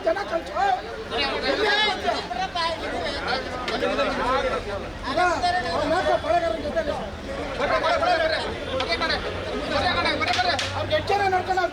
ಜನ ಅವ್ರಿಗೆ ಹೆಚ್ಚಿನ ನೋಡ್ಕೊಂಡು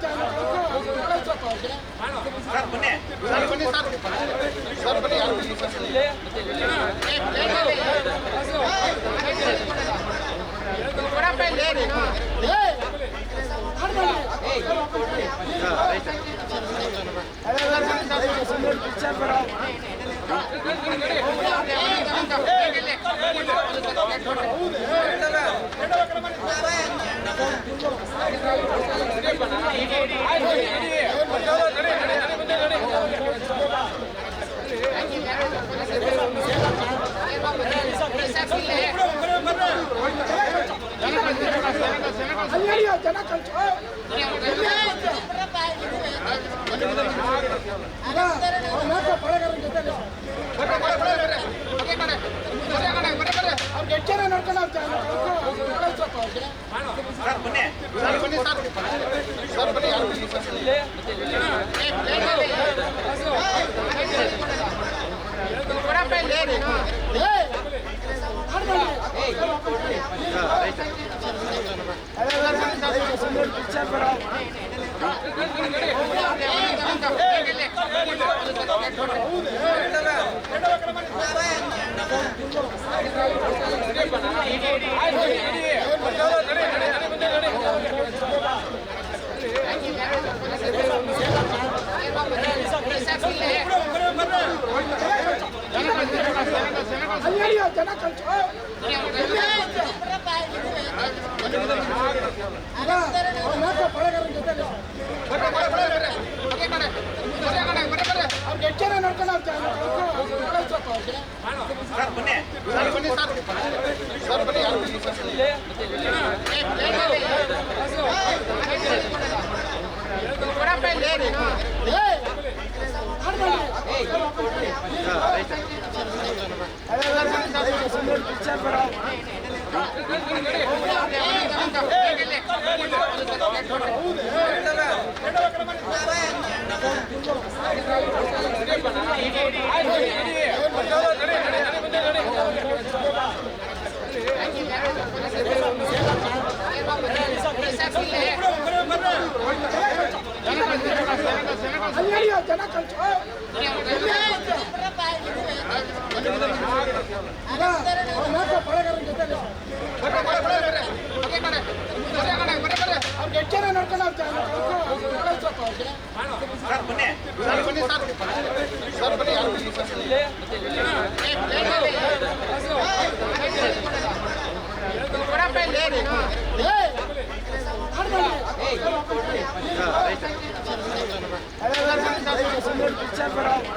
ಜನ ಕಳ್ಸು ಅವ್ರಿಗೆ ಹೆಚ್ಚಿನ ನೋಡ್ಕೊಂಡು ಜನ ಕಳ್ಸು ಅವ್ರಿಗೆ ಹೆಚ್ಚಿನ ನೋಡ್ಕೊಂಡು ಜನ ಕಳ್ಸು ಅವ್ರಿಗೆ ಹೆಚ್ಚಿನ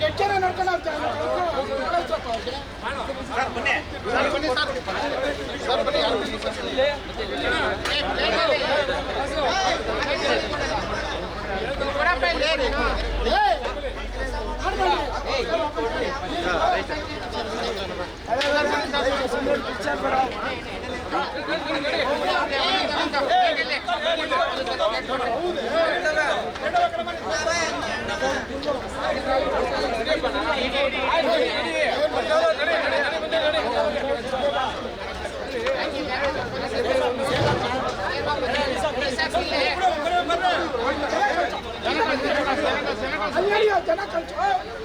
ನೋಡ್ಕೊಂಡು ಜನ ಕಳ್ಸು ಅವ್ರಿಗೆ ಹೆಚ್ಚಿನ ನೋಡ್ಕೊಂಡು ಜನ ಕಳ್ಸು ಅವ್ರಿಗೆ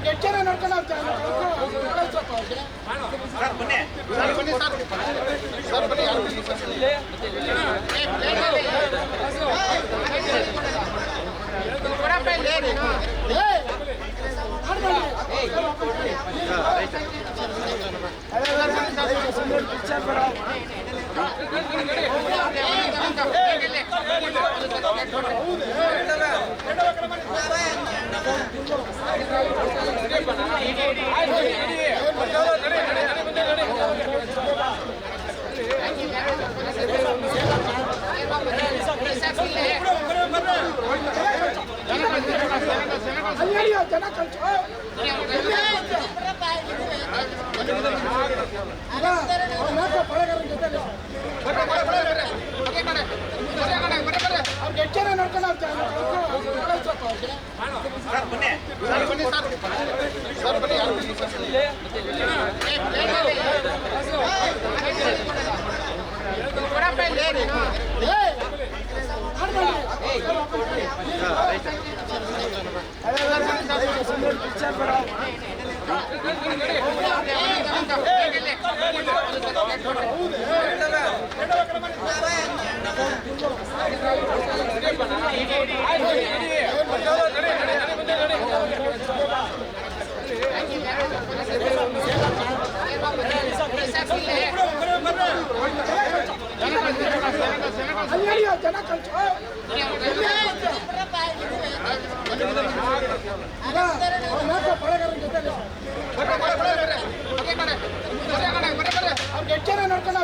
ಹೆಚ್ಚಿನ ನೋಡ್ಕೊಂಡು ಅಲ್ಲಿ ಜನ ಕಳ್ಸು ಪಳಗಾರನ ಜೊತೆ ಅವ್ರಿಗೆ ಎಷ್ಟು ಜನ ನೋಡ್ಕೊಂಡು ಅಲ್ಲಿ ಜನ ಕಳ್ಸು ಪಳಗಾರನ ಜೊತೆ ಅವ್ರಿಗೆ ಎಷ್ಟು ಜನ ನೋಡ್ಕೊಂಡು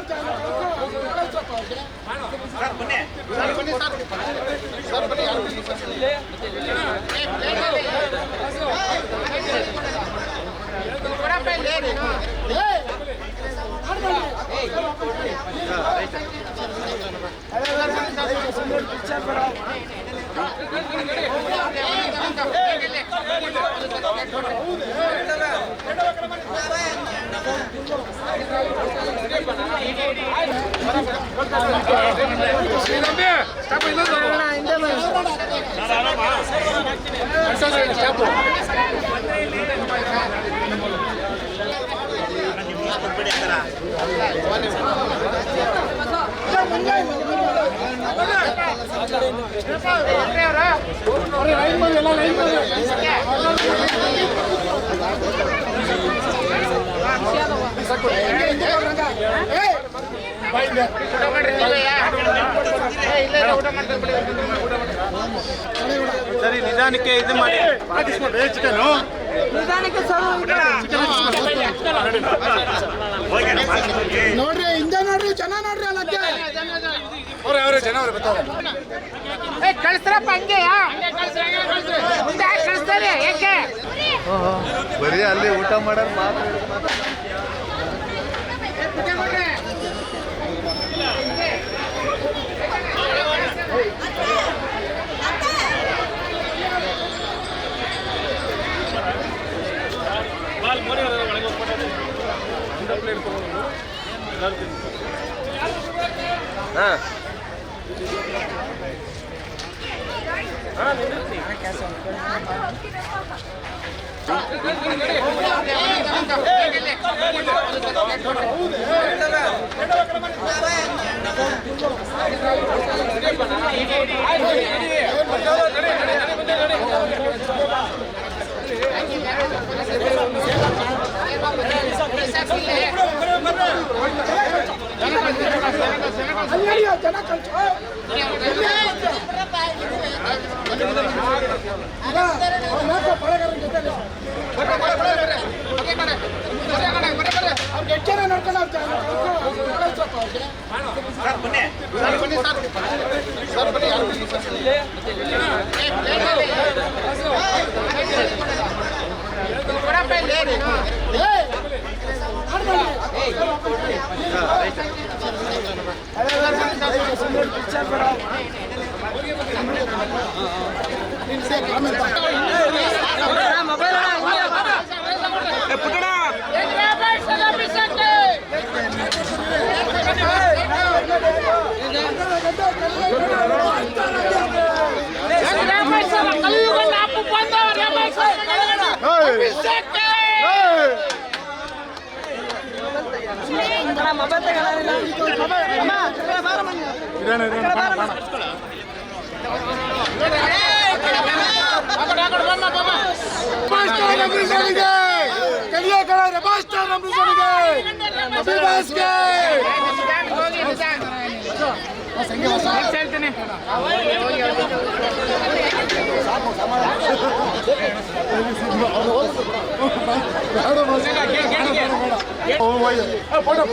ಸರಿ ನಿಧಾನಕ್ಕೆ ಇದು ಮಾಡಿ ನೋಡ್ರಿ ಹಿಂದೆ ನೋಡ್ರಿ ಜನ ನೋಡ್ರಿ ಅಲ್ಲಕ್ಕೆ ಅವ್ರೆ ಜನ ಅವ್ರೆ ಬರ್ತಾರೆ ಕಳಿಸ್ರಪ್ಪ ಹಂಗೆ ಕಳಿಸ್ತಾರೆ ಯಾಕೆ ಬರೀ ಅಲ್ಲಿ ಊಟ ಮಾಡೋದು ಮಾತ್ರ ಅಲ್ಲಿ ಜನ ಕಳ್ಸು ಪಳಗಾರನ ಜೊತೆ ಅವ್ರಿಗೆ ಎಷ್ಟು ಜನ ನೋಡ್ಕೊಂಡು ಮೊಬೈಲ್ ಶಬಾಷ್ ಸ್ಟಾರ್ ಅಂಬರೀಷನಿಗೆ ಶಬಾಷ್ಗೆ ಹೇಳ್ತೀನಿ ಫೋಟೋ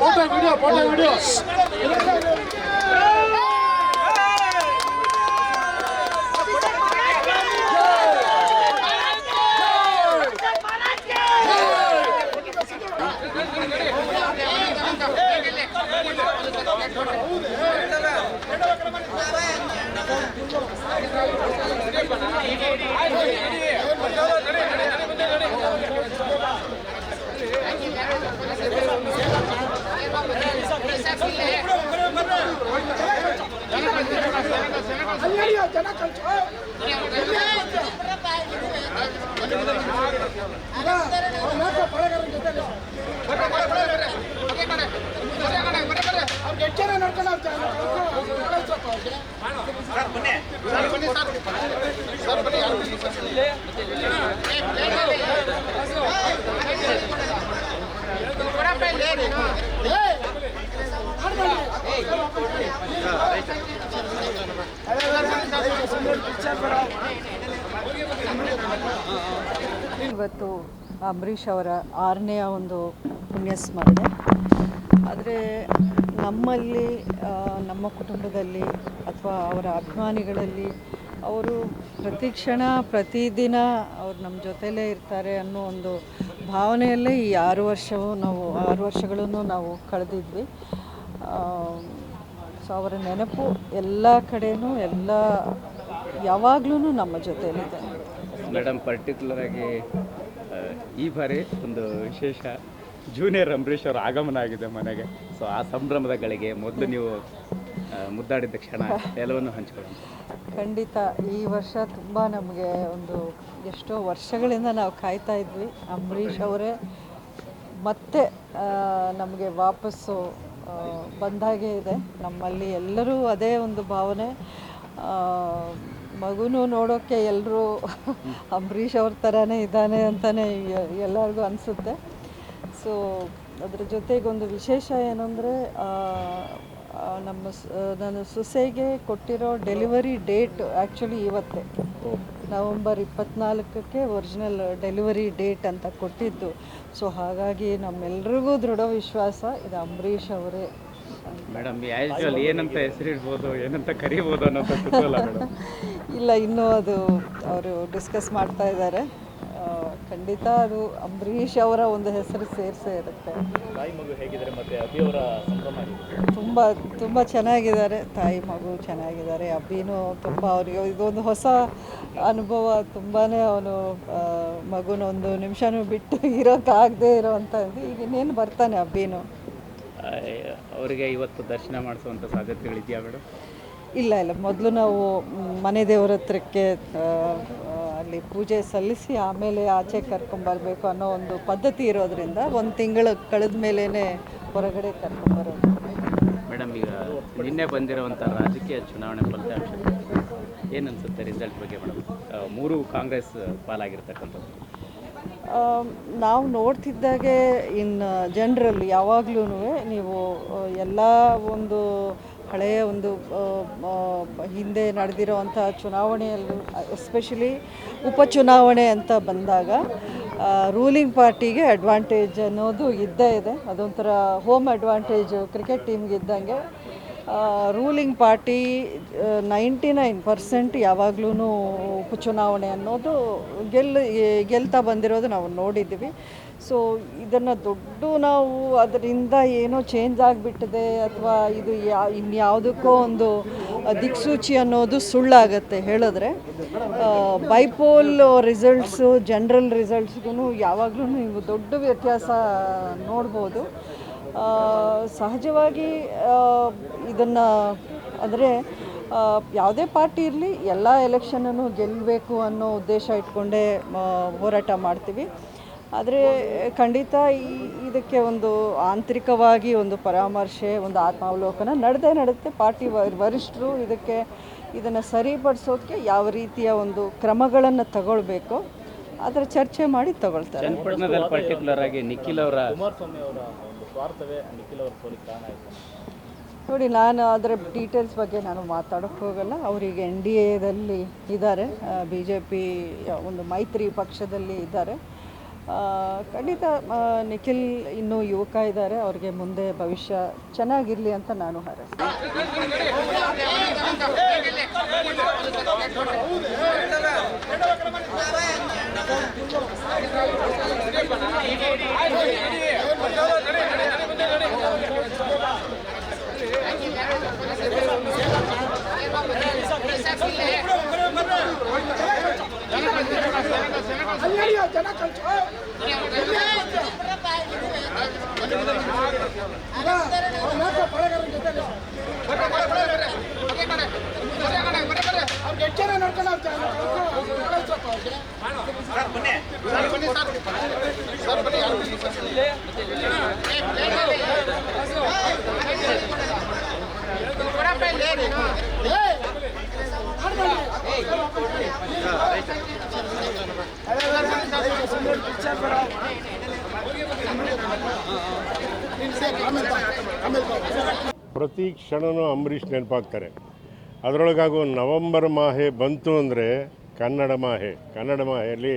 ವಿಡಿಯೋ ಜನ ಕಳ್ಸು ಅವ್ರಿಗೆ ಎಷ್ಟು ಜನ ನೋಡ್ಕೊಂಡು ಇವತ್ತು ಅಂಬರೀಷ್ ಅವರ 6ನೇ ಒಂದು ಪುಣ್ಯಸ್ಮರಣೆ. ಆದರೆ ನಮ್ಮಲ್ಲಿ ನಮ್ಮ ಕುಟುಂಬದಲ್ಲಿ ಅಥವಾ ಅವರ ಅಭಿಮಾನಿಗಳಲ್ಲಿ ಅವರು ಪ್ರತಿಕ್ಷಣ ಪ್ರತಿದಿನ ಅವ್ರು ನಮ್ಮ ಜೊತೆಲೇ ಇರ್ತಾರೆ ಅನ್ನೋ ಒಂದು ಭಾವನೆಯಲ್ಲೇ ಈ 6 ವರ್ಷಗಳನ್ನು ನಾವು ಕಳೆದಿದ್ವಿ. ಸೊ ಅವರ ನೆನಪು ಎಲ್ಲ ಕಡೆಯೂ ಯಾವಾಗಲೂ ನಮ್ಮ ಜೊತೆಯಲ್ಲಿದೆ. ಮೇಡಮ್, ಪರ್ಟಿಕ್ಯುಲರ್ ಆಗಿ ಈ ಬಾರಿ ಒಂದು ವಿಶೇಷ ಜೂನಿಯರ್ ಅಂಬರೀಷ್ ಅವರ ಆಗಮನ ಆಗಿದೆ ಮನೆಗೆ. ಸೊ ಆ ಸಂಭ್ರಮದ ಗಳಿಗೆ ಮೊದಲು ನೀವು ಮುದ್ದಾಡಿದ್ದ ಕ್ಷಣ ಎಲ್ಲವನ್ನು ಹಂಚ್ಕೊಳ್ಳೋಣ. ಖಂಡಿತ ಈ ವರ್ಷ ತುಂಬ ನಮಗೆ ಒಂದು ಎಷ್ಟೋ ವರ್ಷಗಳಿಂದ ನಾವು ಕಾಯ್ತಾ ಇದ್ವಿ. ಅಂಬರೀಷ್ ಅವರೇ ಮತ್ತೆ ನಮಗೆ ವಾಪಸ್ಸು ಬಂದಾಗೆ ಇದೆ. ನಮ್ಮಲ್ಲಿ ಎಲ್ಲರೂ ಅದೇ ಒಂದು ಭಾವನೆ. ಮಗುನೂ ನೋಡೋಕ್ಕೆ ಎಲ್ಲರೂ ಅಂಬರೀಷ್ ಅವ್ರ ಥರನೇ ಇದ್ದಾನೆ ಅಂತಲೇ ಎಲ್ಲರಿಗೂ ಅನಿಸುತ್ತೆ. ಸೊ ಅದ್ರ ಜೊತೆಗೊಂದು ವಿಶೇಷ ಏನಂದರೆ ನನ್ನ ಸೊಸೆಗೆ ಕೊಟ್ಟಿರೋ ಡೆಲಿವರಿ ಡೇಟ್ ಆ್ಯಕ್ಚುಲಿ ಇವತ್ತೇ ನವಂಬರ್ 24ಕ್ಕೆ ಒರಿಜಿನಲ್ ಡೆಲಿವರಿ ಡೇಟ್ ಅಂತ ಕೊಟ್ಟಿದ್ದು. ಸೊ ಹಾಗಾಗಿ ನಮ್ಮೆಲ್ರಿಗೂ ದೃಢ ವಿಶ್ವಾಸ ಇದು ಅಂಬರೀಷ್ ಅವರೇ. ಮೇಡಮ್, ಆ್ಯಕ್ಚುಲ್ ಏನಂತ ಹೆಸರಿಡ್ಬೋದು, ಏನಂತ ಕರಿಬೋದು ಅನ್ನೋದು ಗೊತ್ತಿಲ್ಲ ಮೇಡಮ್. ಇಲ್ಲ, ಇನ್ನೂ ಅದು ಅವರು ಡಿಸ್ಕಸ್ ಮಾಡ್ತಾ ಇದ್ದಾರೆ. ಖಂಡಿತ ಅದು ಅಂಬರೀಷ್ ಅವರ ಒಂದು ಹೆಸರು ಸೇರಿಸೇ ಇರುತ್ತೆ. ತಾಯಿ ಮಗು ಹೇಗಿದ್ದಾರೆ ಮತ್ತು ಅಭಿಯವರ ಸಂಭ್ರಮ ತುಂಬ ಚೆನ್ನಾಗಿದ್ದಾರೆ. ತಾಯಿ ಮಗು ಚೆನ್ನಾಗಿದ್ದಾರೆ. ಅಭಿನೂ ತುಂಬ ಅವರಿಗೆ ಇದೊಂದು ಹೊಸ ಅನುಭವ. ತುಂಬಾ ಅವನು ಮಗುನ ಒಂದು ನಿಮಿಷನೂ ಬಿಟ್ಟು ಇರೋಕ್ಕಾಗದೇ ಇರೋವಂಥದ್ದು. ಈಗ ಇನ್ನೇನು ಬರ್ತಾನೆ ಅಭಿನೂ. ಅವರಿಗೆ ಇವತ್ತು ದರ್ಶನ ಮಾಡಿಸುವಂಥ ಸಾಧ್ಯತೆಗಳಿದೆಯಾ ಮೇಡಮ್? ಇಲ್ಲ, ಮೊದಲು ನಾವು ಮನೆ ದೇವರ ಹತ್ರಕ್ಕೆ ಅಲ್ಲಿ ಪೂಜೆ ಸಲ್ಲಿಸಿ ಆಮೇಲೆ ಆಚೆ ಕರ್ಕೊಂಬರ್ಬೇಕು ಅನ್ನೋ ಒಂದು ಪದ್ಧತಿ ಇರೋದ್ರಿಂದ 1 ತಿಂಗಳು ಕಳೆದ ಮೇಲೇ ಹೊರಗಡೆ ಕರ್ಕೊಂಬರೋದು. ಮೇಡಮ್, ಈಗ ನಿನ್ನೆ ಬಂದಿರುವಂಥ ರಾಜಕೀಯ ಚುನಾವಣೆ ಫಲಿತಾಂಶ ಏನನ್ಸುತ್ತೆ ರಿಸಲ್ಟ್ ಬಗ್ಗೆ ಮೇಡಮ್? 3 ಕಾಂಗ್ರೆಸ್ ಪಾಲಾಗಿರ್ತಕ್ಕಂಥದ್ದು. ನಾವು ನೋಡ್ತಿದ್ದಾಗೆ ಜನರಲ್ಲಿ ಯಾವಾಗಲೂ ನೀವು ಎಲ್ಲ ಒಂದು ಹಳೆಯ ಒಂದು ಹಿಂದೆ ನಡೆದಿರೋವಂಥ ಚುನಾವಣೆಯಲ್ಲೂ ಎಸ್ಪೆಷಲಿ ಉಪಚುನಾವಣೆ ಅಂತ ಬಂದಾಗ ರೂಲಿಂಗ್ ಪಾರ್ಟಿಗೆ ಅಡ್ವಾಂಟೇಜ್ ಅನ್ನೋದು ಇದ್ದೇ ಇದೆ. ಅದೊಂಥರ ಹೋಮ್ ಅಡ್ವಾಂಟೇಜು ಕ್ರಿಕೆಟ್ ಟೀಮ್ಗೆ ಇದ್ದಂಗೆ. ರೂಲಿಂಗ್ ಪಾರ್ಟಿ 99% ಯಾವಾಗಲೂ ಉಪಚುನಾವಣೆ ಅನ್ನೋದು ಗೆಲ್ತಾ ಬಂದಿರೋದು ನಾವು ನೋಡಿದ್ದೀವಿ. ಸೊ ಇದನ್ನು ನಾವು ಅದರಿಂದ ಏನೋ ಚೇಂಜ್ ಆಗಿಬಿಟ್ಟಿದೆ ಅಥವಾ ಇದು ಇನ್ಯಾವುದಕ್ಕೋ ಒಂದು ದಿಕ್ಸೂಚಿ ಅನ್ನೋದು ಸುಳ್ಳಾಗತ್ತೆ ಹೇಳಿದ್ರೆ. ಬೈಪೋಲ್ ರಿಸಲ್ಟ್ಸು ಜನರಲ್ ರಿಸಲ್ಟ್ಸ್ಗೂ ಯಾವಾಗಲೂ ನೀವು ದೊಡ್ಡ ವ್ಯತ್ಯಾಸ ನೋಡ್ಬೋದು. ಸಹಜವಾಗಿ ಇದನ್ನು ಅಂದರೆ ಯಾವುದೇ ಪಾರ್ಟಿ ಇರಲಿ ಎಲ್ಲ ಎಲೆಕ್ಷನನ್ನು ಗೆಲ್ಲಬೇಕು ಅನ್ನೋ ಉದ್ದೇಶ ಇಟ್ಕೊಂಡೇ ಹೋರಾಟ ಮಾಡ್ತೀವಿ. ಆದರೆ ಖಂಡಿತ ಇದಕ್ಕೆ ಒಂದು ಆಂತರಿಕವಾಗಿ ಒಂದು ಪರಾಮರ್ಶೆ, ಒಂದು ಆತ್ಮಾವಲೋಕನ ನಡೆಯುತ್ತೆ. ಪಾರ್ಟಿ ವರಿಷ್ಠರು ಇದನ್ನು ಸರಿಪಡಿಸೋದಕ್ಕೆ ಯಾವ ರೀತಿಯ ಒಂದು ಕ್ರಮಗಳನ್ನು ತಗೊಳ್ಬೇಕು ಅದರ ಚರ್ಚೆ ಮಾಡಿ ತಗೊಳ್ತಾರೆ. ಚನ್ನಪಟ್ಟಣದಲ್ಲಿ ಪರ್ಟಿಕ್ಯುಲರ್ ಆಗಿ ನಿಖಿಲ್ ಅವರ ನೋಡಿ, ನಾನು ಅದರ ಡೀಟೇಲ್ಸ್ ಬಗ್ಗೆ ನಾನು ಮಾತಾಡೋಕ್ಕೆ ಹೋಗಲ್ಲ. ಅವರಿಗೆ NDAದಲ್ಲಿ ಇದ್ದಾರೆ, BJP ಒಂದು ಮೈತ್ರಿ ಪಕ್ಷದಲ್ಲಿ ಇದ್ದಾರೆ. ಖಂಡಿತ ನಿಖಿಲ್ ಇನ್ನೂ ಯುವಕ ಇದ್ದಾರೆ, ಅವ್ರಿಗೆ ಮುಂದೆ ಭವಿಷ್ಯ ಚೆನ್ನಾಗಿರಲಿ ಅಂತ ನಾನು ಹಾರೈಸ್ತೀನಿ. ಅಲ್ಲಿ ಜನ ಕಳ್ಸು. ಅವ್ರಿಗೆ ಎಷ್ಟು ಜನ ನೋಡ್ಕೊಂಡು ಪ್ರತಿ ಕ್ಷಣನೂ ಅಂಬರೀಷ್ ನೆನಪಾಗ್ತಾರೆ. ಅದರೊಳಗಾಗೂ ನವಂಬರ್ ಮಾಹೆ ಬಂತು ಅಂದರೆ ಕನ್ನಡ ಮಾಹೆಯಲ್ಲಿ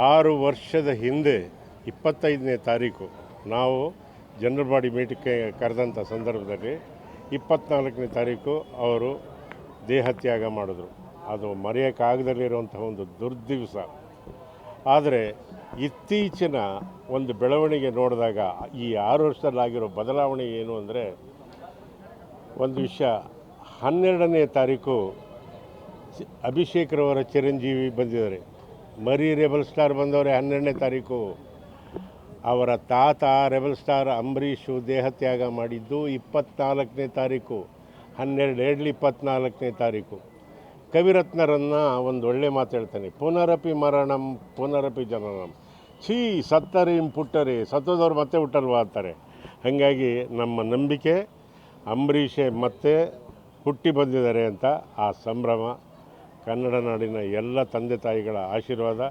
6 ವರ್ಷದ ಹಿಂದೆ 25ನೇ ತಾರೀಕು ನಾವು ಜನರಲ್ ಬಾಡಿ ಮೀಟಿಂಗ್ಗೆ ಕರೆದಂಥ ಸಂದರ್ಭದಲ್ಲಿ 24ನೇ ತಾರೀಕು ಅವರು ದೇಹತ್ಯಾಗ ಮಾಡಿದ್ರು. ಅದು ಮರೆಯೋಕ್ಕಾಗದಲ್ಲಿರುವಂಥ ಒಂದು ದುರ್ದಿವಸ. ಆದರೆ ಇತ್ತೀಚಿನ ಒಂದು ಬೆಳವಣಿಗೆ ನೋಡಿದಾಗ ಈ 6 ವರ್ಷದಲ್ಲಾಗಿರೋ ಬದಲಾವಣೆ ಏನು ಅಂದರೆ, ಒಂದು ವಿಷಯ, 12ನೇ ತಾರೀಕು ಅಭಿಷೇಕ್ರವರ ಚಿರಂಜೀವಿ ಬಂದಿದ್ದಾರೆ. ಮರಿ ರೆಬಲ್ ಸ್ಟಾರ್ ಬಂದವರೇ 12ನೇ ತಾರೀಕು. ಅವರ ತಾತ ರೆಬಲ್ ಸ್ಟಾರ್ ಅಂಬರೀಷು ದೇಹತ್ಯಾಗ ಮಾಡಿದ್ದು 24ನೇ ತಾರೀಕು, 12/24ನೇ ತಾರೀಕು. ಕವಿರತ್ನರನ್ನು ಒಂದು ಒಳ್ಳೆ ಮಾತು ಹೇಳ್ತಾನೆ, ಪುನರಪಿ ಮರಣಂ ಪುನರಪಿ ಜನನಂ, ಛೀ ಸತ್ತರಿಂ ಪುಟ್ಟರಿ, ಸತ್ತೋದವ್ರು ಮತ್ತೆ ಹುಟ್ಟಲ್ವಾ ಅಂತಾರೆ. ಹಾಗಾಗಿ ನಮ್ಮ ನಂಬಿಕೆ ಅಂಬರೀಷೆ ಮತ್ತೆ ಹುಟ್ಟಿ ಬಂದಿದ್ದಾರೆ ಅಂತ ಆ ಸಂಭ್ರಮ. ಕನ್ನಡ ನಾಡಿನ ಎಲ್ಲ ತಂದೆ ತಾಯಿಗಳ ಆಶೀರ್ವಾದ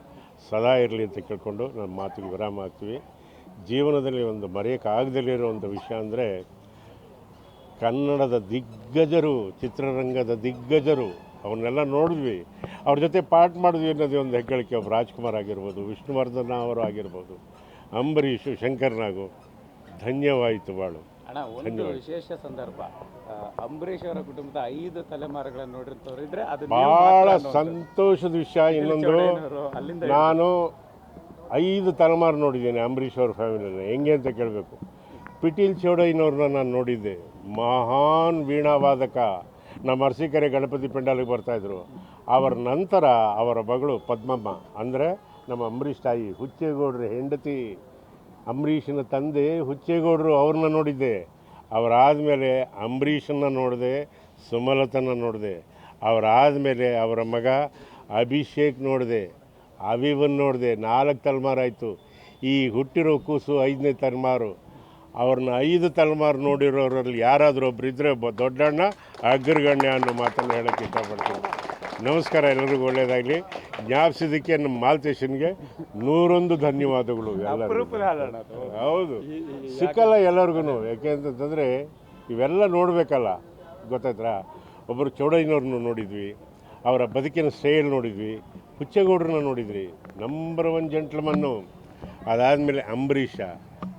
ಸದಾ ಇರಲಿ ಅಂತ ಕೇಳ್ಕೊಂಡು ನಮ್ಮ ಮಾತಿಗೆ ವಿರಾಮ ಹಾಕ್ತೀವಿ. ಜೀವನದಲ್ಲಿ ಒಂದು ಮರೆಯೋಕ್ಕಾಗದಲ್ಲಿರೋ ಒಂದು ವಿಷಯ ಅಂದರೆ, ಕನ್ನಡದ ದಿಗ್ಗಜರು, ಚಿತ್ರರಂಗದ ದಿಗ್ಗಜರು, ಅವನ್ನೆಲ್ಲ ನೋಡಿದ್ವಿ, ಅವ್ರ ಜೊತೆ ಪಾಠ ಮಾಡಿದ್ವಿ ಅನ್ನೋದೇ ಒಂದು ಹೆಗ್ಗಳಿಕೆ. ಒಬ್ಬ ರಾಜ್ಕುಮಾರ್ ಆಗಿರ್ಬೋದು, ವಿಷ್ಣುವರ್ಧನ ಅವರು ಆಗಿರ್ಬೋದು, ಅಂಬರೀಷು, ಶಂಕರ್ನಾಗು. ಧನ್ಯವಾಯಿತು ಬಾಳು. ಅಣ್ಣ, ಒಂದು ವಿಶೇಷ ಸಂದರ್ಭ, ಅಂಬರೀಷ್ ಅವರ ಕುಟುಂಬದ 5 ತಲೆಮಾರುಗಳನ್ನು ನೋಡಿರ್ತವ್ರು ಇದ್ರೆ ಅದು ಭಾಳ ಸಂತೋಷದ ವಿಷಯ. ಇನ್ನೊಂದು, ನಾನು 5 ತಲೆಮಾರು ನೋಡಿದ್ದೇನೆ ಅಂಬರೀಷ್ ಅವ್ರ ಫ್ಯಾಮಿಲಿಯಲ್ಲಿ. ಹೆಂಗೆ ಅಂತ ಕೇಳಬೇಕು. ಪಿಟೀಲ್ ಚೌಡಯ್ಯನವ್ರನ್ನ ನಾನು ನೋಡಿದ್ದೆ, ಮಹಾನ್ ವೀಣಾವಾದಕ. ನಮ್ಮ ಅರಸೀಕೆರೆ ಗಣಪತಿ ಪೆಂಡಾಲಿಗೆ ಬರ್ತಾಯಿದ್ರು. ಅವರ ನಂತರ ಅವರ ಮಗಳು ಪದ್ಮಮ್ಮ, ಅಂದರೆ ನಮ್ಮ ಅಂಬರೀಷ್ ತಾಯಿ, ಹುಚ್ಚೇಗೌಡರ ಹೆಂಡತಿ, ಅಂಬರೀಷನ ತಂದೆ ಹುಚ್ಚೇಗೌಡರು, ಅವ್ರನ್ನ ನೋಡಿದ್ದೆ. ಅವರಾದಮೇಲೆ ಅಂಬರೀಷನ್ನ ನೋಡಿದೆ, ಸುಮಲತನ ನೋಡಿದೆ. ಅವರಾದಮೇಲೆ ಅವರ ಮಗ ಅಭಿಷೇಕ್ ನೋಡಿದೆ, ಅವಿವನ್ ನೋಡಿದೆ. 4 ತಲೆಮಾರಾಯಿತು. ಈ ಹುಟ್ಟಿರೋ ಕೂಸು 5ನೇ ತಲೆಮಾರು. ಅವ್ರನ್ನ 5 ತಲೆಮಾರು ನೋಡಿರೋರಲ್ಲಿ ಯಾರಾದರೂ ಒಬ್ರು ಇದ್ದರೆ ದೊಡ್ಡಣ್ಣ, ಅಗ್ರಗಣ್ಯ ಅನ್ನೋ ಮಾತನ್ನು ಹೇಳೋಕ್ಕೆ ಇಷ್ಟಪಡ್ತೀನಿ. ನಮಸ್ಕಾರ, ಎಲ್ಲರಿಗೂ ಒಳ್ಳೆಯದಾಗಲಿ. ಜ್ಞಾಪಿಸಿದ್ದಕ್ಕೆ ನಮ್ಮ ಮಾಲ್ತೇಶನ್ಗೆ 101 ಧನ್ಯವಾದಗಳು. ಎಲ್ಲರೂ ಹೌದು, ಸಿಕ್ಕಲ್ಲ ಎಲ್ಲರಿಗೂ. ಯಾಕೆ ಅಂತಂದರೆ ಇವೆಲ್ಲ ನೋಡಬೇಕಲ್ಲ, ಗೊತ್ತಾಯ್ತಾ. ಒಬ್ಬರು ಚೌಡಯ್ಯನವ್ರನ್ನ ನೋಡಿದ್ವಿ, ಅವರ ಬದುಕಿನ ಸ್ಟೈಲ್ ನೋಡಿದ್ವಿ, ಹುಚ್ಚೇಗೌಡ್ರನ್ನ ನೋಡಿದ್ವಿ, ನಂಬರ್ 1 ಜೆಂಟ್ಲ್ಮನ್ನು. ಅದಾದಮೇಲೆ ಅಂಬರೀಷ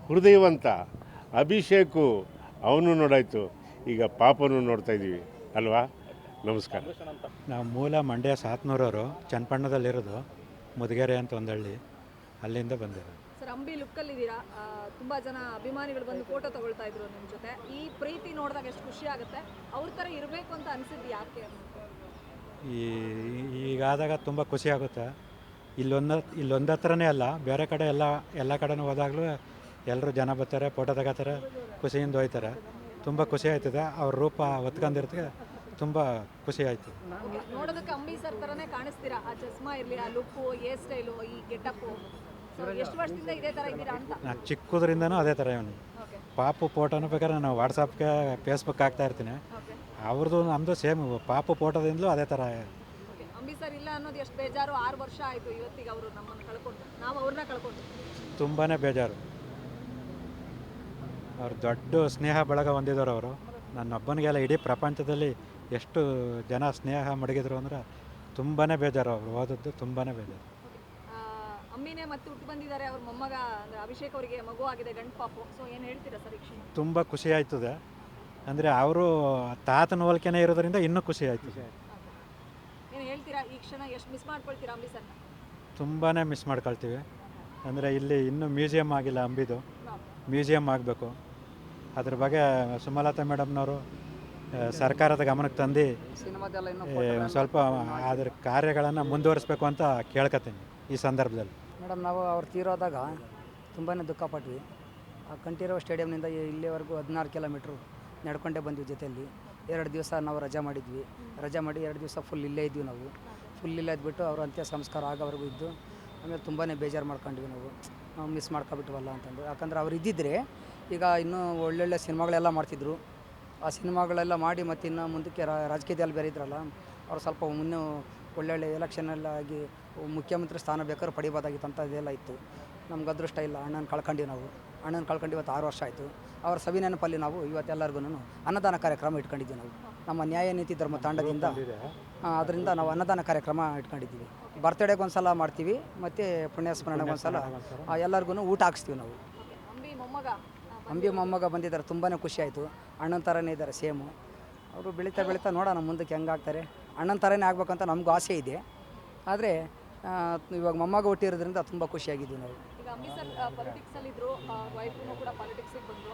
ಹೃದಯವಂತ, ಅಭಿಷೇಕು ಅವನು ನೋಡಾಯಿತು, ಈಗ ಪಾಪನೂ ನೋಡ್ತಾಯಿದ್ದೀವಿ ಅಲ್ವಾ. ನಮಸ್ಕಾರ. ನಾವು ಮೂಲ ಮಂಡ್ಯ ಸಾತ್ನೂರವರು, ಚನ್ನಪಟ್ಟಣದಲ್ಲಿರೋದು, ಮುದಗೆರೆ ಅಂತ ಒಂದು ಹಳ್ಳಿ, ಅಲ್ಲಿಂದ ಬಂದಿರೋದು. ಸರ್, ಅಂಬಿ ಲುಕ್ಕಲ್ಲಿದ್ದೀರಾ, ತುಂಬ ಜನ ಅಭಿಮಾನಿಗಳು ಬಂದು ಫೋಟೋ ತಗೊಳ್ತಾ ಇದ್ರು ನಿಮ್ಮ ಜೊತೆ. ಈ ಪ್ರೀತಿ ನೋಡಿದಾಗ ಎಷ್ಟು ಖುಷಿ ಆಗುತ್ತೆ. ಅವ್ರ ಥರ ಇರಬೇಕು ಅಂತ ಅನಿಸಿದ್ದು ಯಾಕೆ? ಈಗಾದಾಗ ತುಂಬ ಖುಷಿ ಆಗುತ್ತೆ. ಇಲ್ಲೊಂದು ಹತ್ರನೇ ಅಲ್ಲ, ಬೇರೆ ಕಡೆ ಎಲ್ಲ ಕಡೆನೂ ಹೋದಾಗಲೂ ಎಲ್ಲರೂ ಜನ ಬರ್ತಾರೆ, ಫೋಟೋ ತಗೋತಾರೆ, ಖುಷಿಯಿಂದ ಹೋಯ್ತಾರೆ. ತುಂಬ ಖುಷಿ ಆಯ್ತದೆ. ಅವ್ರ ರೂಪ ಹೊತ್ಕೊಂಡಿರ್ತೀವಿ, ತುಂಬ ಖುಷಿ ಆಯಿತು. ನೋಡೋದಕ್ಕೆ ಅಂಬಿ ಸರ್ ಥರನೇ ಕಾಣಿಸ್ತೀರಾ. ಆ ಚಸ್ಮಾ ಇರಲಿ, ಆ ಲುಕ್ಕು, ಹೇರ್ ಸ್ಟೈಲು, ಈ ಗೆಟಪ್ಪು, ಎಷ್ಟು ವರ್ಷದಿಂದ ಇದೇ ಥರ ಇದ್ದೀರಾ ಅಂತ? ನಾನು ಚಿಕ್ಕದ್ರಿಂದನೂ ಅದೇ ಥರ ಇವನು. ಪಾಪು ಫೋಟೋನು ಬೇಕಾದ್ರೆ ನಾನು ವಾಟ್ಸಪ್ಗೆ ಫೇಸ್ಬುಕ್ ಹಾಕ್ತಾ ಇರ್ತೀನಿ. ಅವ್ರದ್ದು ನಮ್ಮದು ಸೇಮ್. ಪಾಪು ಫೋಟೋದಿಂದಲೂ ಅದೇ ಥರ. ಅಂಬಿ ಸರ್ ಇಲ್ಲ ಅನ್ನೋದು ಎಷ್ಟು ಬೇಜಾರು. 6 ವರ್ಷ ಆಯಿತು ಇವತ್ತಿಗೆ ಅವರು ನಮ್ಮನ್ನು ಕಳ್ಕೊಂಡು, ನಾವು ಅವ್ರನ್ನ ಕಳ್ಕೊಂಡು. ತುಂಬಾ ಬೇಜಾರು. ಅವ್ರು ದೊಡ್ಡ ಸ್ನೇಹ ಬಳಗ ಹೊಂದಿದವರು ಅವರು. ನನ್ನೊಬ್ಬನಿಗೆಲ್ಲ ಇಡೀ ಪ್ರಪಂಚದಲ್ಲಿ ಎಷ್ಟು ಜನ ಸ್ನೇಹ ಮಡಗಿದ್ರು ಅಂದ್ರೆ ತುಂಬಾ ಬೇಜಾರು. ಅವರು ಓದದ್ದು ತುಂಬಾ ಬೇಜಾರು. ಅಮ್ಮಿನೇ ಮತ್ತೆ ಹುಟ್ಟು ಬಂದಿದ್ದಾರೆ, ಅವ್ರ ಮೊಮ್ಮಗ ಅಂದರೆ ಅಭಿಷೇಕ್ ಅವರಿಗೆ ಮಗು ಆಗಿದೆ, ಗಂಡು ಪಾಪು. ಸೊ ಏನು ಹೇಳ್ತೀರಾ ಸರ್ ಈ ಕ್ಷಣ? ತುಂಬ ಖುಷಿ ಆಯ್ತದೆ. ಅಂದರೆ ಅವರು ತಾತನ ಹೋಲಿಕೆನೇ ಇರೋದ್ರಿಂದ ಇನ್ನೂ ಖುಷಿ ಆಯ್ತದೆ. ಏನು ಹೇಳ್ತೀರಾ ಈ ಕ್ಷಣ? ಎಷ್ಟು ಮಿಸ್ ಮಾಡ್ಕೊಳ್ತೀರಾ ಅಂಬಿ ಸರ್ನ? ತುಂಬಾ ಮಿಸ್ ಮಾಡ್ಕೊಳ್ತೀವಿ. ಅಂದರೆ ಇಲ್ಲಿ ಇನ್ನೂ ಮ್ಯೂಸಿಯಂ ಆಗಿಲ್ಲ, ಅಂಬಿದು ಮ್ಯೂಸಿಯಂ ಆಗಬೇಕು. ಅದ್ರ ಬಗ್ಗೆ ಸುಮಲತಾ ಮೇಡಮ್ನವರು ಸರ್ಕಾರದ ಗಮನಕ್ಕೆ ತಂದು ಸ್ವಲ್ಪ ಅದ್ರ ಕಾರ್ಯಗಳನ್ನು ಮುಂದುವರಿಸ್ಬೇಕು ಅಂತ ಕೇಳ್ಕೊತೀನಿ ಈ ಸಂದರ್ಭದಲ್ಲಿ. ಮೇಡಮ್, ನಾವು ಅವ್ರು ತೀರೋದಾಗ ತುಂಬಾ ದುಃಖಪಟ್ವಿ. ಆ ಕಂಠೀರವ ಸ್ಟೇಡಿಯಂನಿಂದ ಇಲ್ಲಿವರೆಗೂ 16 ಕಿಲೋಮೀಟ್ರು ನಡ್ಕೊಂಡೇ ಬಂದ್ವಿ. ಜೊತೆಯಲ್ಲಿ 2 ದಿವಸ ನಾವು ರಜೆ ಮಾಡಿದ್ವಿ. ರಜೆ ಮಾಡಿ 2 ದಿವಸ ಫುಲ್ ಇಲ್ಲೇ ಇದ್ವಿ. ನಾವು ಫುಲ್ ಇಲ್ಲೇ ಇದ್ಬಿಟ್ಟು ಅವ್ರ ಅಂತ್ಯ ಸಂಸ್ಕಾರ ಆಗೋವರೆಗೂ ಇದ್ದು ಆಮೇಲೆ ತುಂಬಾ ಬೇಜಾರು ಮಾಡ್ಕೊಂಡ್ವಿ. ನಾವು ಮಿಸ್ ಮಾಡ್ಕೊಬಿಟ್ವಲ್ಲ ಅಂತಂದು. ಯಾಕಂದ್ರೆ ಅವ್ರು ಇದ್ದಿದ್ದರೆ ಈಗ ಇನ್ನೂ ಒಳ್ಳೊಳ್ಳೆ ಸಿನಿಮಾಗಳೆಲ್ಲ ಮಾಡ್ತಿದ್ರು. ಆ ಸಿನಿಮಾಗಳೆಲ್ಲ ಮಾಡಿ ಮತ್ತು ಇನ್ನು ಮುಂದಕ್ಕೆ ರಾಜಕೀಯದಲ್ಲಿ ಬೇರೆ ಇದ್ರಲ್ಲ, ಅವ್ರು ಸ್ವಲ್ಪ ಮುನ್ನೂ ಒಳ್ಳೊಳ್ಳೆ ಎಲೆಕ್ಷನೆಲ್ಲ ಆಗಿ ಮುಖ್ಯಮಂತ್ರಿ ಸ್ಥಾನ ಬೇಕಾದ್ರೂ ಪಡಿಬೋದಾಗಿತ್ತು ಅಂತ ಇದೆಲ್ಲ ಇತ್ತು. ನಮ್ಗೆ ಅದೃಷ್ಟ ಇಲ್ಲ. ಅಣ್ಣನ ಕಳ್ಕೊಂಡು ಇವತ್ತು 6 ವರ್ಷ ಆಯಿತು. ಅವ್ರ ಸವಿ ನೆನಪಲ್ಲಿ ನಾವು ಇವತ್ತೆಲ್ಲರಿಗೂ ಅನ್ನದಾನ ಕಾರ್ಯಕ್ರಮ ಇಟ್ಕೊಂಡಿದ್ದೀವಿ. ನಾವು ನಮ್ಮ ನ್ಯಾಯ ನೀತಿ ಧರ್ಮ ತಾಂಡದಿಂದ ಅದರಿಂದ ನಾವು ಅನ್ನದಾನ ಕಾರ್ಯಕ್ರಮ ಇಟ್ಕೊಂಡಿದ್ದೀವಿ. ಬರ್ತ್ಡೇಗೆ ಒಂದು ಸಲ ಮಾಡ್ತೀವಿ ಮತ್ತು ಪುಣ್ಯಸ್ಮರಣೆಗೆ ಒಂದು ಸಲ ಎಲ್ಲರಿಗೂ ಊಟ ಹಾಕ್ಸ್ತೀವಿ ನಾವು. ಅಂಬಿ ಮೊಮ್ಮಗ ಬಂದಿದ್ದಾರೆ, ತುಂಬಾ ಖುಷಿ ಆಯಿತು. ಅಣ್ಣನ ಥರನೇ ಇದ್ದಾರೆ ಸೇಮು. ಅವರು ಬೆಳೀತಾ ನೋಡೋಣ ಮುಂದಕ್ಕೆ ಹೆಂಗಾಗ್ತಾರೆ. ಅಣ್ಣನ ಥರನೇ ಆಗ್ಬೇಕಂತ ನಮಗೂ ಆಸೆ ಇದೆ. ಆದರೆ ಇವಾಗ ಮೊಮ್ಮಗ ಹುಟ್ಟಿರೋದ್ರಿಂದ ತುಂಬ ಖುಷಿಯಾಗಿದ್ದೀವಿ ನಾವು. ಈಗ ಅಂಬಿ ಸರ್ ಪಾಲಿಟಿಕ್ಸಲ್ಲಿ ಇದ್ರು, ವೈಫ್ನು ಕೂಡ ಪಾಲಿಟಿಕ್ಸಿಗೆ ಬಂದರು.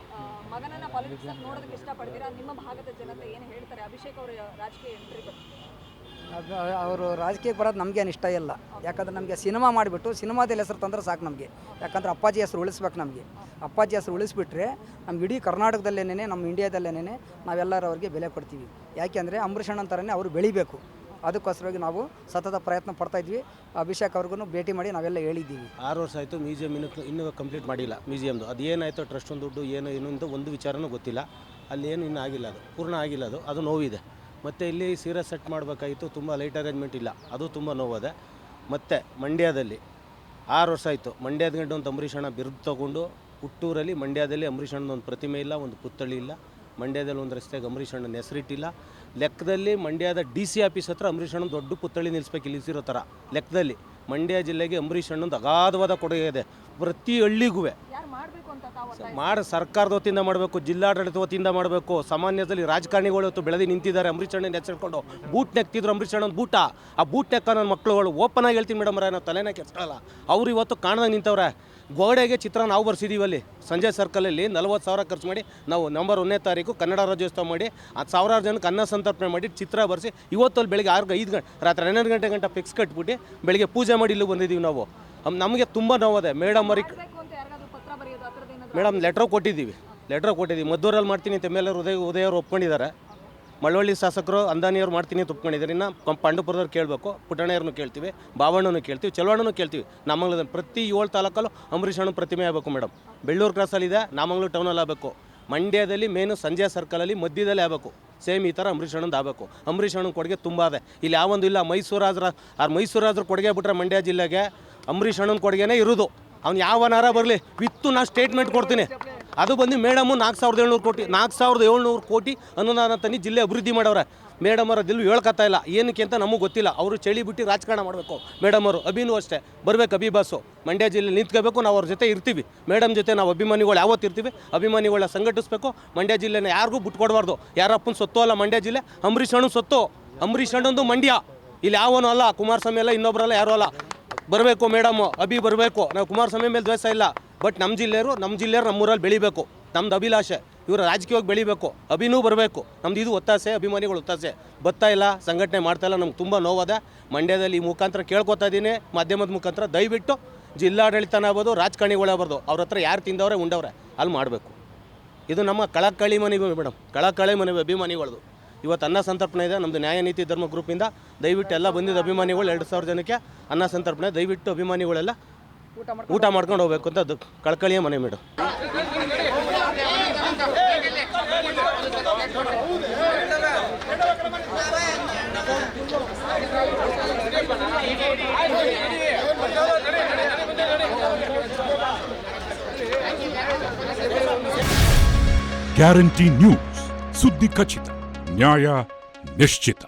ಮಗನನ್ನು ಪಾಲಿಟಿಕ್ಸಲ್ಲಿ ನೋಡೋದಕ್ಕೆ ಇಷ್ಟಪಡ್ತೀರಾ? ನಿಮ್ಮ ಭಾಗದ ಜನತೆ ಏನು ಹೇಳ್ತಾರೆ ಅಭಿಷೇಕ್ ಅವರ ರಾಜಕೀಯ ಎಂಟ್ರಿ ಬಗ್ಗೆ? ಅವರು ರಾಜಕೀಯಕ್ಕೆ ಬರೋದು ನಮಗೇನು ಇಷ್ಟ ಇಲ್ಲ. ಯಾಕಂದ್ರೆ ನಮಗೆ ಸಿನಿಮಾ ಮಾಡಿಬಿಟ್ಟು ಸಿನಿಮಾದಲ್ಲಿ ಹೆಸರು ತಂದರೆ ಸಾಕು ನಮಗೆ. ಯಾಕಂದರೆ ಅಪ್ಪಾಜಿ ಹೆಸರು ಉಳಿಸ್ಬೇಕು ನಮಗೆ. ಅಪ್ಪಾಜಿ ಹೆಸರು ಉಳಿಸ್ಬಿಟ್ರೆ ನಮ್ಗೆ ಇಡೀ ಕರ್ನಾಟಕದಲ್ಲೇನೇ ನಮ್ಮ ಇಂಡಿಯಾದಲ್ಲೇನೇ ನಾವೆಲ್ಲರೂ ಅವ್ರಿಗೆ ಬೆಲೆ ಕೊಡ್ತೀವಿ. ಯಾಕೆಂದರೆ ಅಂಬರೀಷ್ ಅಣ್ಣನ ಥರನೇ ಅವರು ಬೆಳಿಬೇಕು. ಅದಕ್ಕೋಸ್ಕರವಾಗಿ ನಾವು ಸತತ ಪ್ರಯತ್ನ ಪಡ್ತಾಯಿದ್ವಿ. ಅಭಿಷೇಕ್ ಅವ್ರಿಗೂ ಭೇಟಿ ಮಾಡಿ ನಾವೆಲ್ಲ ಹೇಳಿದ್ದೀವಿ. 6 ವರ್ಷ ಆಯಿತು. ಮ್ಯೂಸಿಯಂ ಇನ್ನೂ ಕಂಪ್ಲೀಟ್ ಮಾಡಿಲ್ಲ. ಮ್ಯೂಸಿಯಮ್ದು ಅದು ಏನಾಯಿತು, ಟ್ರಸ್ಟ್ ಒಂದು ದುಡ್ಡು ಏನು ಅಂತ ಒಂದು ವಿಚಾರನೂ ಗೊತ್ತಿಲ್ಲ. ಅಲ್ಲಿ ಏನು ಇನ್ನೂ ಆಗಿಲ್ಲ, ಅದು ಪೂರ್ಣ ಆಗಿಲ್ಲ. ಅದು ನೋವಿದೆ. ಮತ್ತು ಇಲ್ಲಿ ಸೀರೆ ಸೆಟ್ ಮಾಡಬೇಕಾಯಿತು, ತುಂಬ ಲೈಟ್ ಅರೇಂಜ್ಮೆಂಟ್ ಇಲ್ಲ, ಅದು ತುಂಬ ನೋವಿದೆ. ಮತ್ತು ಮಂಡ್ಯದಲ್ಲಿ 6 ವರ್ಷ ಆಯಿತು. ಮಂಡ್ಯದ ಗಂಟೆ ಒಂದು ಅಂಬರೀಷ್ ಅಣ್ಣ ಬಿರುದು ತೊಗೊಂಡು ಹುಟ್ಟೂರಲ್ಲಿ ಮಂಡ್ಯದಲ್ಲಿ ಅಂಬರೀಷ್ ಅಣ್ಣನ ಒಂದು ಪ್ರತಿಮೆ ಇಲ್ಲ, ಒಂದು ಪುತ್ಥಳಿ ಇಲ್ಲ. ಮಂಡ್ಯದಲ್ಲಿ ಒಂದು ರಸ್ತೆಗೆ ಅಂಬರೀಷ್ ಅಣ್ಣನ ಹೆಸರಿಟ್ಟಿಲ್ಲ. ಲೆಕ್ಕದಲ್ಲಿ ಮಂಡ್ಯದ DC ಆಫೀಸ್ ಹತ್ರ ಅಂಬರೀಷ್ ಅಣ್ಣನ ದೊಡ್ಡ ಪುತ್ಥಳಿ ನಿಲ್ಲಿಸ್ಬೇಕು ಇಲ್ಲಿಸಿರೋ ಥರ. ಲೆಕ್ಕದಲ್ಲಿ ಮಂಡ್ಯ ಜಿಲ್ಲೆಗೆ ಅಂಬರೀಷ್ ಅಣ್ಣಂದು ಅಗಾಧವಾದ ಕೊಡುಗೆ ಇದೆ. ಪ್ರತಿ ಹಳ್ಳಿಗೂ ಸರ್ಕಾರದ ವತಿಯಿಂದ ಮಾಡಬೇಕು, ಜಿಲ್ಲಾಡಳಿತ ವತಿಯಿಂದ ಮಾಡಬೇಕು. ಸಾಮಾನ್ಯದಲ್ಲಿ ರಾಜಕಾರಣಿಗಳು ಇವತ್ತು ಬೆಳೆದು ನಿಂತಿದ್ದಾರೆ. ಅಂಬರೀಷ್ ಅಣ್ಣನ ಹೆಸರಿಕೊಂಡು ಬೂಟ್ ನೆಕ್ತಿದ್ರು. ಅಂಬರೀಷ್ ಅಣ್ಣನ ಬೂಟ, ಆ ಬೂಟ್ ನೆಕ್ಕ ನನ್ನ ಮಕ್ಕಳುಗಳು ಓಪನ್ ಆಗಿ ಹೇಳ್ತೀನಿ ಮೇಡಮ್, ನಾವು ತಲೆನೇ ಕೆಡ್ಸಲ್ಲ. ಅವ್ರು ಇವತ್ತು ಕಾಣದಾಗ ನಿಂತವ್ರೆ. ಗೋಡೆಗೆ ಚಿತ್ರ ನಾವು ಬರ್ಸಿದ್ದೀವಿ. ಅಲ್ಲಿ ಸಂಜಯ್ ಸರ್ಕಲಲ್ಲಿ 40,000 ಖರ್ಚು ಮಾಡಿ ನಾವು ನವಂಬರ್ 1ನೇ ತಾರೀಕು ಕನ್ನಡ ರಾಜ್ಯೋತ್ಸವ ಮಾಡಿ 10,000 ಜನಕ್ಕೆ ಅನ್ನ ಸಂತರ್ಪಣೆ ಮಾಡಿ ಚಿತ್ರ ಬರ್ಸಿ ಇವತ್ತು ಅಲ್ಲಿ ಬೆಳಿಗ್ಗೆ 5 ಗಂಟೆ ರಾತ್ರಿ 12 ಗಂಟೆ ಗಂಟೆ ಫಿಕ್ಸ್ ಕಟ್ಬಿಟ್ಟು ಬೆಳಿಗ್ಗೆ ಪೂಜೆ ಮಾಡಿ ಇಲ್ಲಿ ಬಂದಿದ್ದೀವಿ ನಾವು. ನಮಗೆ ತುಂಬ ನೋವಿದೆ ಮೇಡಮ್. ಮೇಡಮ್ ಲೆಟ್ರ್ ಕೊಟ್ಟಿದ್ದೀವಿ. ಮದ್ದೂರಲ್ಲಿ ಮಾಡ್ತೀನಿ ಅಂತ ಮೇಲೆ ಉದಯವ್ರು ಒಪ್ಕೊಂಡಿದ್ದಾರೆ. ಮಳವಳ್ಳಿ ಶಾಸಕರು ಅಂದಾನಿಯವ್ರು ಮಾಡ್ತೀನಿ ಅಂತ ಒಪ್ಕೊಂಡಿದ್ದಾರೆ. ಇನ್ನು ಪಾಂಡುಪುರದವ್ರು ಕೇಳಬೇಕು, ಪುಟ್ಟಣ್ಣವ್ರನ್ನೂ ಕೇಳ್ತೀವಿ, ಬಾವಣ್ಣನೂ ಕೇಳ್ತೀವಿ, ಚೆಲುವಣ್ಣನೂ ಕೇಳ್ತೀವಿ. ನಾಮಂಗಲ ಪ್ರತಿ 7 ತಾಲೂಕಲ್ಲೂ ಅಂಬರೀಷ್ ಅಣ್ಣನ ಪ್ರತಿಮೆ ಆಗಬೇಕು ಮೇಡಮ್. ಬೆಳ್ಳೂರು ಕ್ರಾಸಲ್ಲಿದೆ, ನಾಮಂಗಲ ಟೌನಲ್ಲಿ ಆಗಬೇಕು. ಮಂಡ್ಯದಲ್ಲಿ ಮೇನು ಸಂಜಯ್ ಸರ್ಕಲಲ್ಲಿ ಮಧ್ಯದಲ್ಲಿ ಆಗಬೇಕು. ಸೇಮ್ ಈ ಥರ ಅಂಬರೀಷ್ ಅಣ್ಣಂದು ಆಗಬೇಕು. ಅಂಬರೀಷ್ ಅಣ್ಣನ ಕೊಡುಗೆ ತುಂಬ ಇದೆ. ಇಲ್ಲಿ ಯಾವೊಂದು ಇಲ್ಲ. ಮೈಸೂರಾದ್ರ ಕೊಡುಗೆ ಬಿಟ್ಟರೆ ಮಂಡ್ಯ ಜಿಲ್ಲೆಗೆ ಅಂಬರೀಷ್ ಅಣ್ಣನ ಕೊಡುಗೆನೇ ಇರೋದು. ಅವ್ನು ಯಾವನಾರ ಬರಲಿ ವಿತ್ತು ನಾನು ಸ್ಟೇಟ್ಮೆಂಟ್ ಕೊಡ್ತೀನಿ. ಅದು ಬಂದು ಮೇಡಮು 4,700 ಕೋಟಿ ಅನುದಾನ ತಂದು ಜಿಲ್ಲೆ ಅಭಿವೃದ್ಧಿ ಮಾಡವ್ರೆ. ಮೇಡಮ್ ಅವರ ದಿಲ್ಲು ಹೇಳ್ಕೊತಾ ಇಲ್ಲ. ಏನಕ್ಕೆ ಅಂತ ನಮಗೆ ಗೊತ್ತಿಲ್ಲ. ಅವರು ಚಳಿ ಬಿಟ್ಟು ರಾಜಕಾರಣ ಮಾಡಬೇಕು ಮೇಡಮ್ ಅವರು. ಅಭಿನೂ ಅಷ್ಟೇ ಬರಬೇಕು. ಅಭಿಬಾಸು ಮಂಡ್ಯ ಜಿಲ್ಲೆ ನಿಂತ್ಕೋಬೇಕು. ನಾವು ಅವ್ರ ಜೊತೆ ಇರ್ತೀವಿ. ಮೇಡಮ್ ಜೊತೆ ನಾವು ಅಭಿಮಾನಿಗಳು ಯಾವತ್ತು ಇರ್ತೀವಿ. ಅಭಿಮಾನಿಗಳನ್ನ ಸಂಘಟಿಸಬೇಕು. ಮಂಡ್ಯ ಜಿಲ್ಲೆನ ಯಾರಿಗೂ ಬಿಟ್ಕೊಡ್ಬಾರ್ದು. ಯಾರಪ್ಪನ ಸೊತ್ತು ಅಲ್ಲ ಮಂಡ್ಯ ಜಿಲ್ಲೆ, ಅಂಬರೀಷ್ ಅಣ್ಣನ ಸೊತ್ತು. ಅಂಬರೀಷ್ ಅಣ್ಣಂದು ಮಂಡ್ಯ. ಇಲ್ಲಿ ಯಾವನೂ ಅಲ್ಲ, ಕುಮಾರಸ್ವಾಮಿ ಅಲ್ಲ, ಇನ್ನೊಬ್ಬರಲ್ಲ, ಯಾರೂ ಅಲ್ಲ. ಬರಬೇಕು ಮೇಡಮ್, ಅಭಿ ಬರಬೇಕು. ನಾವು ಕುಮಾರಸ್ವಾಮಿ ಮೇಲೆ ದ್ವೇಷ ಇಲ್ಲ, ಬಟ್ ನಮ್ಮ ಜಿಲ್ಲೆಯರು ನಮ್ಮೂರಲ್ಲಿ ಬೆಳಿಬೇಕು. ನಮ್ದು ಅಭಿಲಾಷೆ. ಇವರು ರಾಜಕೀಯವಾಗಿ ಬೆಳಿಬೇಕು. ಅಭಿನೂ ಬರಬೇಕು. ನಮ್ದು ಇದು ಒತ್ತಾಸೆ, ಅಭಿಮಾನಿಗಳು ಒತ್ತಾಸೆ. ಬರ್ತಾ ಇಲ್ಲ, ಸಂಘಟನೆ ಮಾಡ್ತಾಯಿಲ್ಲ. ನಮ್ಗೆ ತುಂಬ ನೋವಾದೆ. ಮಂಡ್ಯದಲ್ಲಿ ಈ ಮುಖಾಂತರ ಕೇಳ್ಕೊತಾ ಇದ್ದೀನಿ, ಮಾಧ್ಯಮದ ಮುಖಾಂತರ, ದಯವಿಟ್ಟು ಜಿಲ್ಲಾಡಳಿತನ ಆಗ್ಬೋದು, ರಾಜಕಾರಣಿಗಳಾಗ್ಬಾರ್ದು, ಅವ್ರ ಹತ್ರ ಯಾರು ತಿಂದವ್ರೆ ಉಂಡವ್ರೆ ಅಲ್ಲಿ ಮಾಡಬೇಕು. ಇದು ನಮ್ಮ ಕಳಕಳಿ ಮನವಿ ಮೇಡಮ್, ಕಳಕಳಿ ಮನವಿ ಅಭಿಮಾನಿಗಳದು. ಇವತ್ತು ಅನ್ನ ಸಂತರ್ಪಣೆ ಇದೆ ನಮ್ಮದು ನ್ಯಾಯ ನೀತಿ ಧರ್ಮ ಗ್ರೂಪಿಂದ. ದಯವಿಟ್ಟು ಎಲ್ಲ ಬಂದಿದ್ದ ಅಭಿಮಾನಿಗಳು 2,000 ಜನಕ್ಕೆ ಅನ್ನ ಸಂತರ್ಪಣೆ. ದಯವಿಟ್ಟು ಅಭಿಮಾನಿಗಳೆಲ್ಲ ಊಟ ಮಾಡ್ಕೊಂಡು ಹೋಗ್ಬೇಕು ಅಂತ ಅದು ಕಳಕಳಿಯ ಮನೆ ಮೇಡಮ್. ಗ್ಯಾರಂಟಿ ನ್ಯೂಸ್, ಸುದ್ದಿ ಖಚಿತ, ನ್ಯಾಯ ನಿಶ್ಚಿತ.